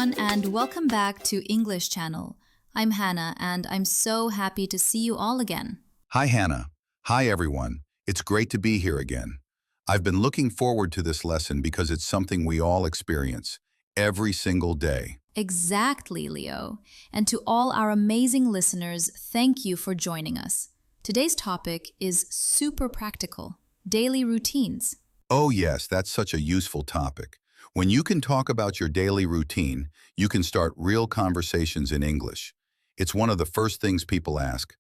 everyone, and welcome back to English Channel. I'm Hannah, and I'm so happy to see you all again. Hi, Hannah. Hi, everyone. It's great to be here again. I've been looking forward to this lesson because it's something we all experience every single day. Exactly, Leo. And to all our amazing listeners, thank you for joining us. Today's topic is super practical, daily routines. Oh, yes, that's such a useful topic. When you can talk about your daily routine, you can start real conversations in English. It's one of the first things people ask.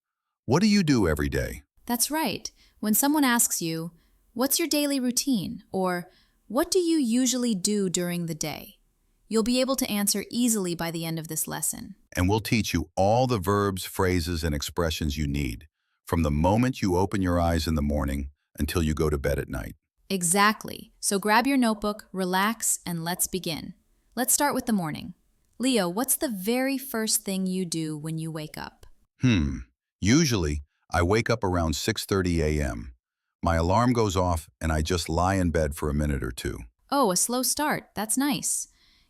What do you do every day? That's right. When someone asks you, "What's your daily routine?" or "What do you usually do during the day?" you'll be able to answer easily by the end of this lesson. And we'll teach you all the verbs, phrases, and expressions you need, from the moment you open your eyes in the morning until you go to bed at night. Exactly. So grab your notebook, relax, and let's begin. Let's start with the morning. Leo, what's the very first thing you do when you wake up? Usually, I wake up around 6:30 a.m. My alarm goes off and I just lie in bed for a minute or two. Oh, a slow start. That's nice.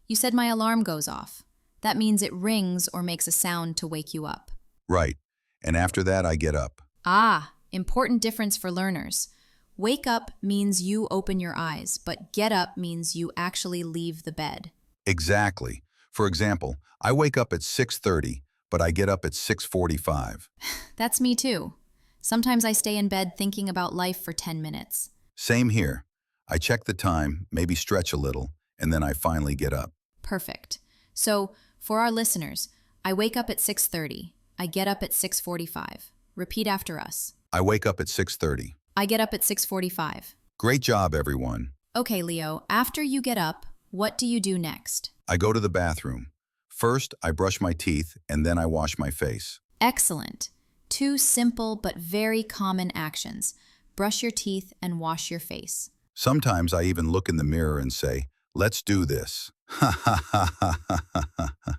You said my alarm goes off. That means it rings or makes a sound to wake you up. Right. And after that, I get up. Ah, important difference for learners. Wake up means you open your eyes, but get up means you actually leave the bed. Exactly. For example, I wake up at 6:30, but I get up at 6:45. That's me too. Sometimes I stay in bed thinking about life for 10 minutes. Same here. I check the time, maybe stretch a little, and then I finally get up. Perfect. So, for our listeners, I wake up at 6:30. I get up at 6:45. Repeat after us. I wake up at 6:30. I get up at 6:45. Great job, everyone. Okay, Leo, after you get up, what do you do next? I go to the bathroom. First, I brush my teeth, and then I wash my face. Excellent. Two simple but very common actions. Brush your teeth and wash your face. Sometimes I even look in the mirror and say, "Let's do this." Ha ha ha ha ha ha.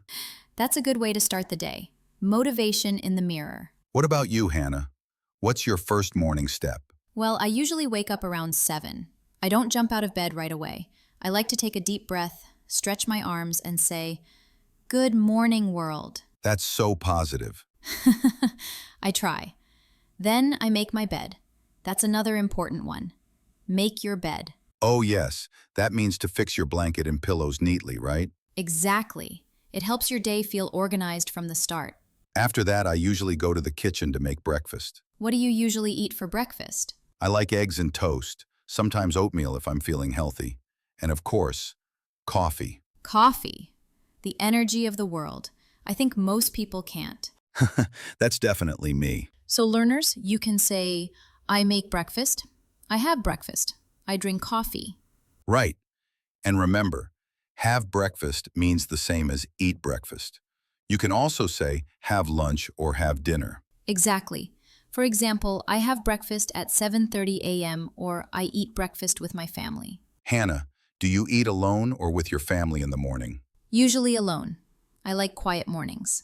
That's a good way to start the day. Motivation in the mirror. What about you, Hannah? What's your first morning step? Well, I usually wake up around 7. I don't jump out of bed right away. I like to take a deep breath, stretch my arms, and say, "Good morning, world." That's so positive. I try. Then I make my bed. That's another important one. Make your bed. Oh, yes. That means to fix your blanket and pillows neatly, right? Exactly. It helps your day feel organized from the start. After that, I usually go to the kitchen to make breakfast. What do you usually eat for breakfast? I like eggs and toast, sometimes oatmeal if I'm feeling healthy, and of course, coffee. Coffee. The energy of the world. I think most people can't. That's definitely me. So learners, you can say, I make breakfast, I have breakfast, I drink coffee. Right. And remember, have breakfast means the same as eat breakfast. You can also say have lunch or have dinner. Exactly. For example, I have breakfast at 7:30 a.m. or I eat breakfast with my family. Hannah, do you eat alone or with your family in the morning? Usually alone. I like quiet mornings.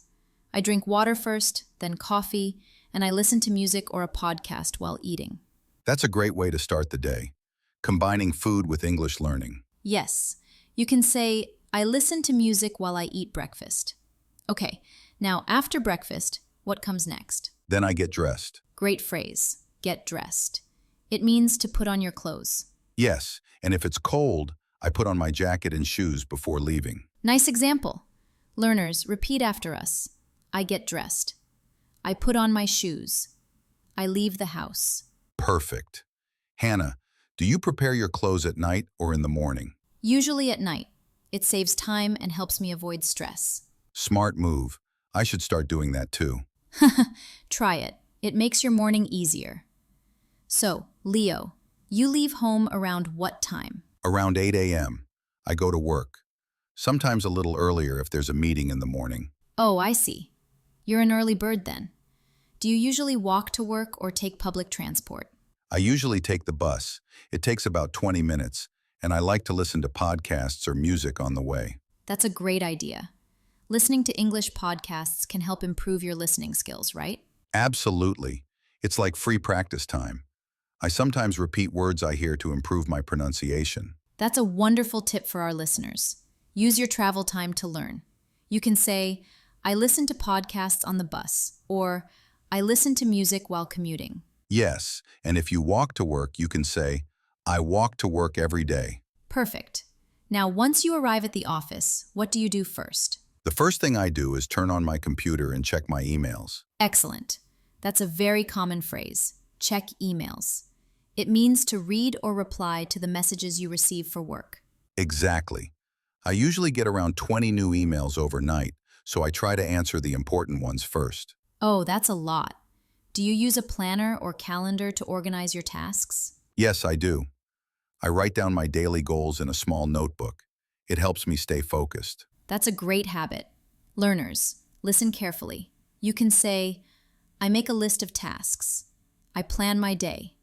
I drink water first, then coffee, and I listen to music or a podcast while eating. That's a great way to start the day, combining food with English learning. Yes, you can say, I listen to music while I eat breakfast. Okay, now after breakfast, what comes next? Then I get dressed. Great phrase, get dressed. It means to put on your clothes. Yes, and if it's cold, I put on my jacket and shoes before leaving. Nice example. Learners, repeat after us. I get dressed. I put on my shoes. I leave the house. Perfect. Hannah, do you prepare your clothes at night or in the morning? Usually at night. It saves time and helps me avoid stress. Smart move. I should start doing that too. Try it. It makes your morning easier. So, Leo, you leave home around what time? Around 8 a.m. I go to work. Sometimes a little earlier if there's a meeting in the morning. Oh, I see. You're an early bird then. Do you usually walk to work or take public transport? I usually take the bus. It takes about 20 minutes, and I like to listen to podcasts or music on the way. That's a great idea. Listening to English podcasts can help improve your listening skills, right? Absolutely. It's like free practice time. I sometimes repeat words I hear to improve my pronunciation. That's a wonderful tip for our listeners. Use your travel time to learn. You can say, I listen to podcasts on the bus, or I listen to music while commuting. Yes, and if you walk to work, you can say, I walk to work every day. Perfect. Now, once you arrive at the office, what do you do first? The first thing I do is turn on my computer and check my emails. Excellent. That's a very common phrase. Check emails. It means to read or reply to the messages you receive for work. Exactly. I usually get around 20 new emails overnight, so I try to answer the important ones first. Oh, that's a lot. Do you use a planner or calendar to organize your tasks? Yes, I do. I write down my daily goals in a small notebook. It helps me stay focused. That's a great habit. Learners, listen carefully. You can say, I make a list of tasks. I plan my day.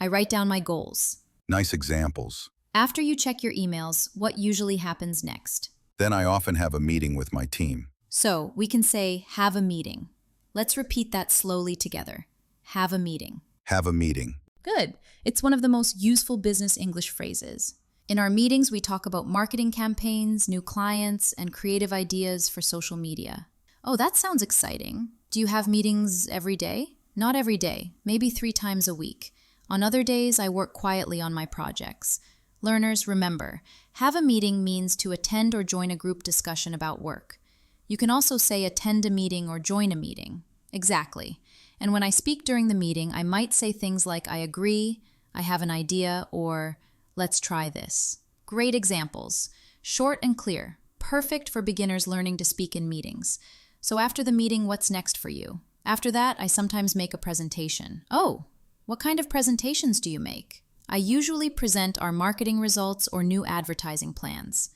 I write down my goals. Nice examples. After you check your emails, what usually happens next? Then I often have a meeting with my team. So we can say, have a meeting. Let's repeat that slowly together. Have a meeting. Have a meeting. Good. It's one of the most useful business English phrases. In our meetings, we talk about marketing campaigns, new clients, and creative ideas for social media. Oh, that sounds exciting. Do you have meetings every day? Not every day, maybe 3 times a week. On other days, I work quietly on my projects. Learners, remember, have a meeting means to attend or join a group discussion about work. You can also say attend a meeting or join a meeting. Exactly. And when I speak during the meeting, I might say things like I agree, I have an idea, or let's try this. Great examples. Short and clear. Perfect for beginners learning to speak in meetings. So after the meeting, what's next for you? After that, I sometimes make a presentation. Oh, what kind of presentations do you make? I usually present our marketing results or new advertising plans.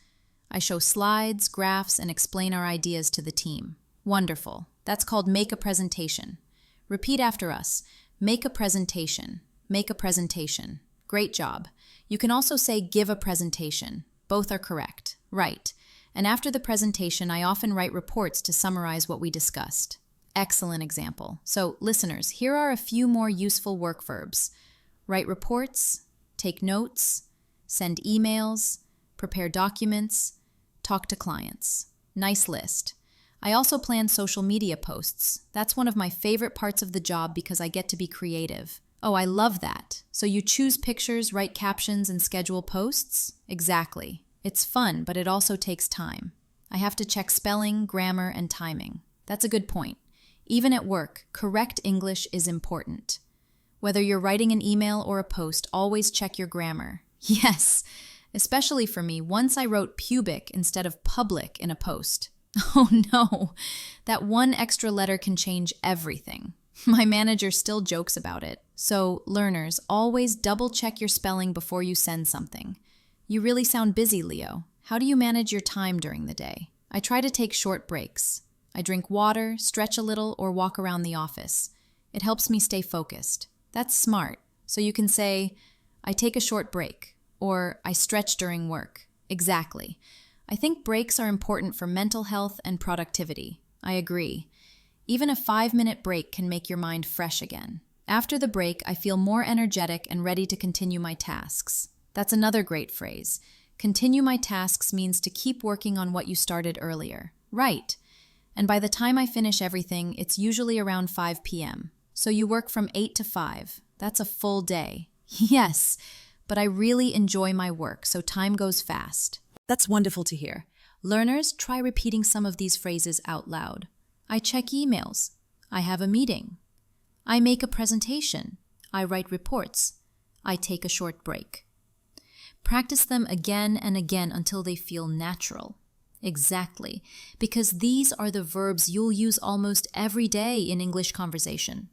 I show slides, graphs, and explain our ideas to the team. Wonderful. That's called make a presentation. Repeat after us. Make a presentation. Make a presentation. Great job. You can also say give a presentation. Both are correct. Right. And after the presentation, I often write reports to summarize what we discussed. Excellent example. So, listeners, here are a few more useful work verbs. Write reports, take notes, send emails, prepare documents, talk to clients. Nice list. I also plan social media posts. That's one of my favorite parts of the job because I get to be creative. Oh, I love that. So you choose pictures, write captions, and schedule posts? Exactly. It's fun, but it also takes time. I have to check spelling, grammar, and timing. That's a good point. Even at work, correct English is important. Whether you're writing an email or a post, always check your grammar. Yes, especially for me, once I wrote pubic instead of public in a post. Oh no, that one extra letter can change everything. My manager still jokes about it. So, learners, always double check your spelling before you send something. You really sound busy, Leo. How do you manage your time during the day? I try to take short breaks. I drink water, stretch a little, or walk around the office. It helps me stay focused. That's smart. So you can say, I take a short break, or I stretch during work. Exactly. I think breaks are important for mental health and productivity. I agree. Even a 5-minute break can make your mind fresh again. After the break, I feel more energetic and ready to continue my tasks. That's another great phrase. Continue my tasks means to keep working on what you started earlier. Right. And by the time I finish everything, it's usually around 5 p.m. So you work from 8 to 5. That's a full day. Yes, but I really enjoy my work, so time goes fast. That's wonderful to hear. Learners, try repeating some of these phrases out loud. I check emails. I have a meeting. I make a presentation. I write reports. I take a short break. Practice them again and again until they feel natural. Exactly, because these are the verbs you'll use almost every day in English conversation.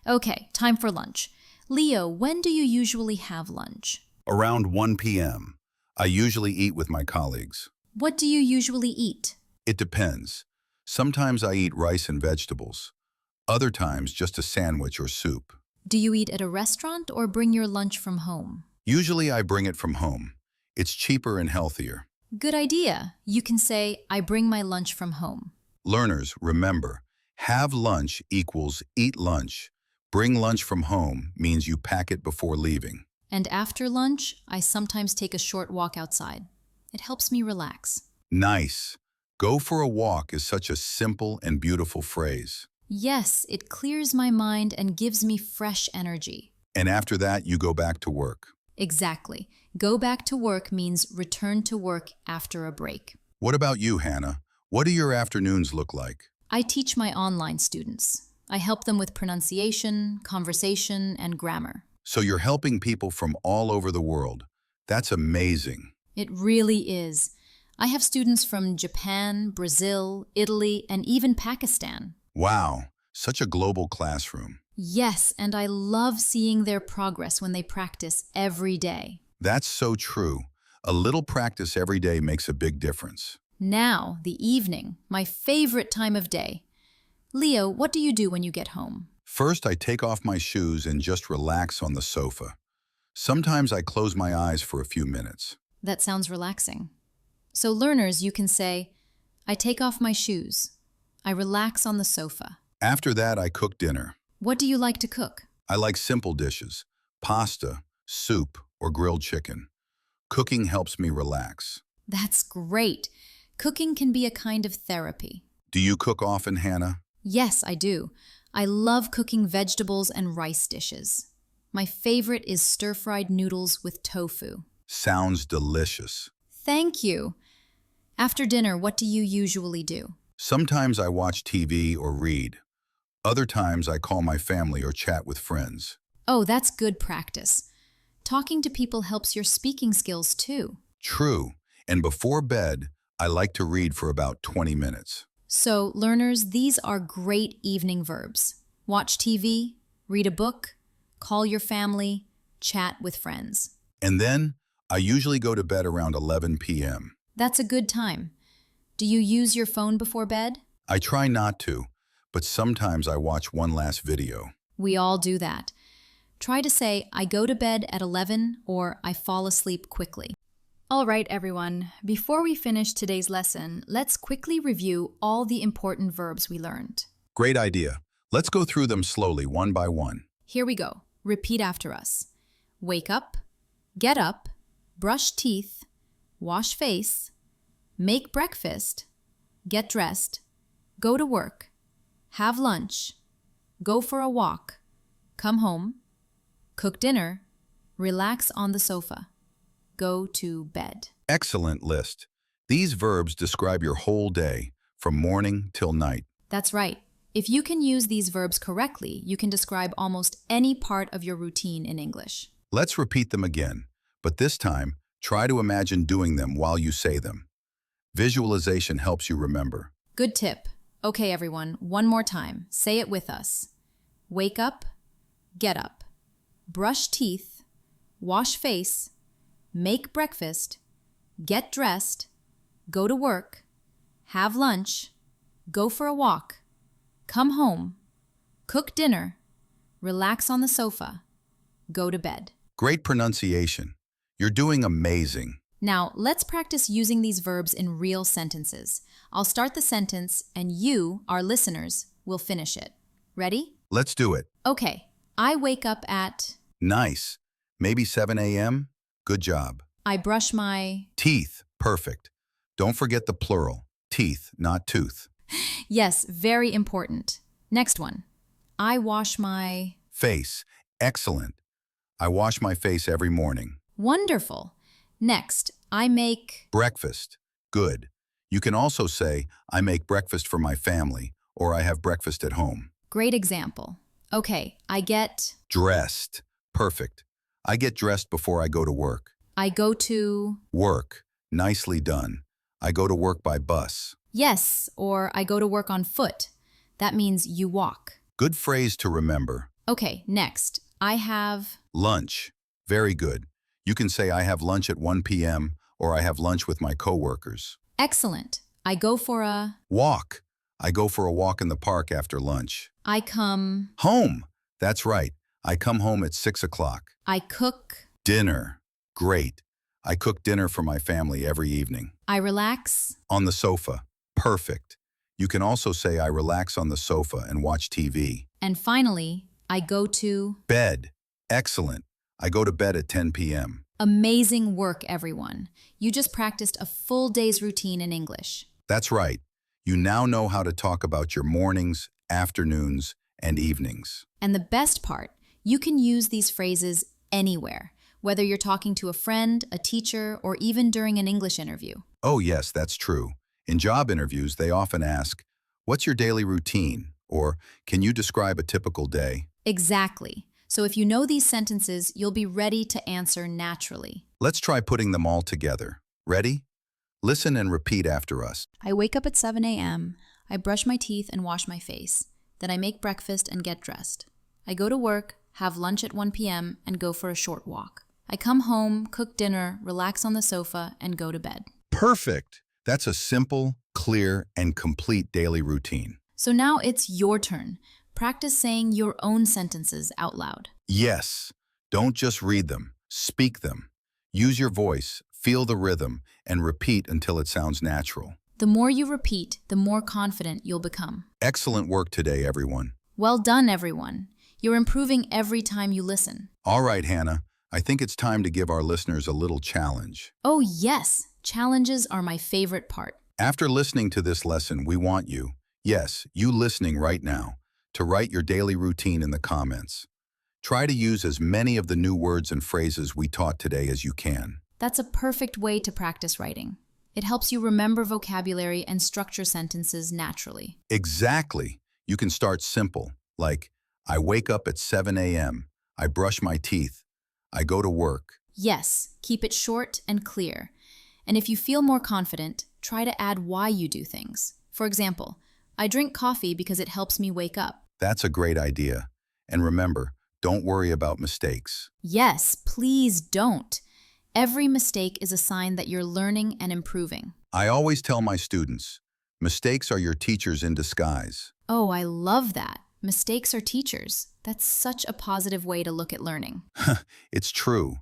Okay, time for lunch. Leo, when do you usually have lunch? Around 1 p.m. I usually eat with my colleagues. What do you usually eat? It depends. Sometimes I eat rice and vegetables. Other times, just a sandwich or soup. Do you eat at a restaurant or bring your lunch from home? Usually I bring it from home. It's cheaper and healthier. Good idea. You can say, I bring my lunch from home. Learners, remember, have lunch equals eat lunch. Bring lunch from home means you pack it before leaving. And after lunch, I sometimes take a short walk outside. It helps me relax. Nice. Go for a walk is such a simple and beautiful phrase. Yes, it clears my mind and gives me fresh energy. And after that, you go back to work. Exactly. Go back to work means return to work after a break. What about you, Hannah? What do your afternoons look like? I teach my online students. I help them with pronunciation, conversation, and grammar. So you're helping people from all over the world. That's amazing. It really is. I have students from Japan, Brazil, Italy, and even Pakistan. Wow, such a global classroom. Yes, and I love seeing their progress when they practice every day. That's so true. A little practice every day makes a big difference. Now, the evening, my favorite time of day. Leo, what do you do when you get home? First, I take off my shoes and just relax on the sofa. Sometimes I close my eyes for a few minutes. That sounds relaxing. So learners, you can say, I take off my shoes. I relax on the sofa. After that, I cook dinner. What do you like to cook? I like simple dishes, pasta, soup, or grilled chicken. Cooking helps me relax. That's great. Cooking can be a kind of therapy. Do you cook often, Hannah? Yes, I do. I love cooking vegetables and rice dishes. My favorite is stir-fried noodles with tofu. Sounds delicious. Thank you. After dinner, what do you usually do? Sometimes I watch TV or read. Other times I call my family or chat with friends. Oh, that's good practice. Talking to people helps your speaking skills too. True, and before bed, I like to read for about 20 minutes. So, learners, these are great evening verbs. Watch TV, read a book, call your family, chat with friends. And then, I usually go to bed around 11 p.m. That's a good time. Do you use your phone before bed? I try not to, but sometimes I watch one last video. We all do that. Try to say, I go to bed at 11 or I fall asleep quickly. All right, everyone. Before we finish today's lesson, let's quickly review all the important verbs we learned. Great idea. Let's go through them slowly, one by one. Here we go. Repeat after us. Wake up, get up, brush teeth, wash face, make breakfast, get dressed, go to work, have lunch, go for a walk, come home, cook dinner, relax on the sofa, go to bed. Excellent list. These verbs describe your whole day, from morning till night. That's right. If you can use these verbs correctly, you can describe almost any part of your routine in English. Let's repeat them again, but this time, try to imagine doing them while you say them. Visualization helps you remember. Good tip. Okay, everyone, one more time. Say it with us. Wake up, get up, brush teeth, wash face, make breakfast, get dressed, go to work, have lunch, go for a walk, come home, cook dinner, relax on the sofa, go to bed. Great pronunciation. You're doing amazing. Now, let's practice using these verbs in real sentences. I'll start the sentence, and you, our listeners, will finish it. Ready? Let's do it. Okay. I wake up at... Nice. Maybe 7 a.m.? Good job. I brush my... Teeth. Perfect. Don't forget the plural. Teeth, not tooth. Yes, very important. Next one. I wash my... Face. Excellent. I wash my face every morning. Wonderful. Next, I make... Breakfast. Good. You can also say, I make breakfast for my family, or I have breakfast at home. Great example. Okay, I get... Dressed. Perfect. I get dressed before I go to work. I go to... Work. Nicely done. I go to work by bus. Yes, or I go to work on foot. That means you walk. Good phrase to remember. Okay, next, I have... Lunch. Very good. You can say I have lunch at 1 p.m. or I have lunch with my coworkers. Excellent. I go for a... Walk. I go for a walk in the park after lunch. I come... Home. That's right. I come home at 6 o'clock. I cook... Dinner. Great. I cook dinner for my family every evening. I relax... On the sofa. Perfect. You can also say I relax on the sofa and watch TV. And finally, I go to... Bed. Excellent. I go to bed at 10 p.m. Amazing work, everyone. You just practiced a full day's routine in English. That's right. You now know how to talk about your mornings, afternoons, and evenings. And the best part, you can use these phrases anywhere, whether you're talking to a friend, a teacher, or even during an English interview. Oh, yes, that's true. In job interviews, they often ask, "What's your daily routine?" Or, "Can you describe a typical day?" Exactly. So if you know these sentences, you'll be ready to answer naturally. Let's try putting them all together. Ready? Listen and repeat after us. I wake up at 7 a.m. I brush my teeth and wash my face. Then I make breakfast and get dressed. I go to work, have lunch at 1 p.m., and go for a short walk. I come home, cook dinner, relax on the sofa, and go to bed. Perfect. That's a simple, clear, and complete daily routine. So now it's your turn. Practice saying your own sentences out loud. Yes. Don't just read them. Speak them. Use your voice, feel the rhythm, and repeat until it sounds natural. The more you repeat, the more confident you'll become. Excellent work today, everyone. Well done, everyone. You're improving every time you listen. All right, Hannah. I think it's time to give our listeners a little challenge. Oh, yes. Challenges are my favorite part. After listening to this lesson, we want you, yes, you listening right now, to write your daily routine in the comments. Try to use as many of the new words and phrases we taught today as you can. That's a perfect way to practice writing. It helps you remember vocabulary and structure sentences naturally. Exactly. You can start simple, like, I wake up at 7 a.m., I brush my teeth, I go to work. Yes, keep it short and clear. And if you feel more confident, try to add why you do things. For example, I drink coffee because it helps me wake up. That's a great idea. And remember, don't worry about mistakes. Yes, please don't. Every mistake is a sign that you're learning and improving. I always tell my students, mistakes are your teachers in disguise. Oh, I love that. Mistakes are teachers. That's such a positive way to look at learning. It's true.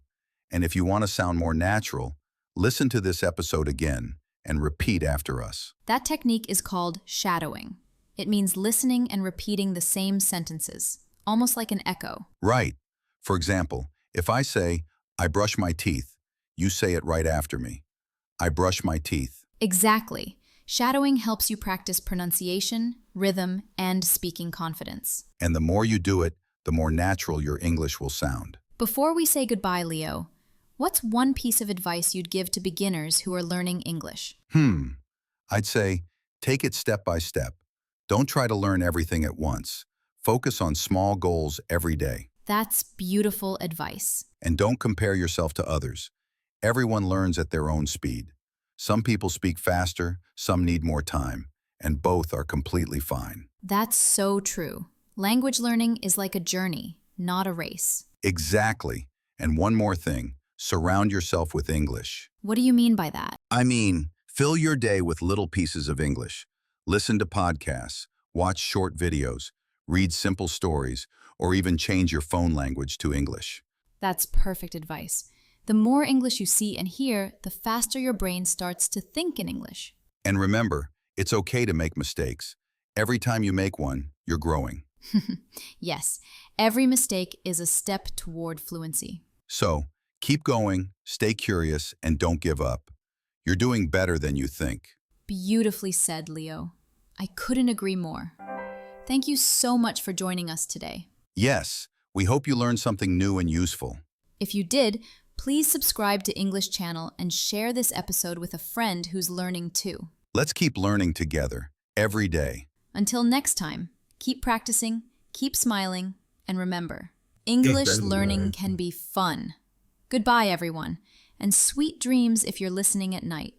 And if you want to sound more natural, listen to this episode again and repeat after us. That technique is called shadowing. It means listening and repeating the same sentences, almost like an echo. Right. For example, if I say, I brush my teeth, you say it right after me. I brush my teeth. Exactly. Shadowing helps you practice pronunciation, rhythm, and speaking confidence. And the more you do it, the more natural your English will sound. Before we say goodbye, Leo, what's one piece of advice you'd give to beginners who are learning English? I'd say, take it step by step. Don't try to learn everything at once. Focus on small goals every day. That's beautiful advice. And don't compare yourself to others. Everyone learns at their own speed. Some people speak faster, some need more time, and both are completely fine. That's so true. Language learning is like a journey, not a race. Exactly. And one more thing, surround yourself with English. What do you mean by that? I mean, fill your day with little pieces of English. Listen to podcasts, watch short videos, read simple stories, or even change your phone language to English. That's perfect advice. The more English you see and hear, the faster your brain starts to think in English. And remember, it's okay to make mistakes. Every time you make one, you're growing. Yes, every mistake is a step toward fluency. So, keep going, stay curious, and don't give up. You're doing better than you think. Beautifully said, Leo. I couldn't agree more. Thank you so much for joining us today. Yes, we hope you learned something new and useful. If you did, please subscribe to English Channel and share this episode with a friend who's learning too. Let's keep learning together, every day. Until next time, keep practicing, keep smiling, and remember, English learning can be fun. Goodbye, everyone, and sweet dreams if you're listening at night.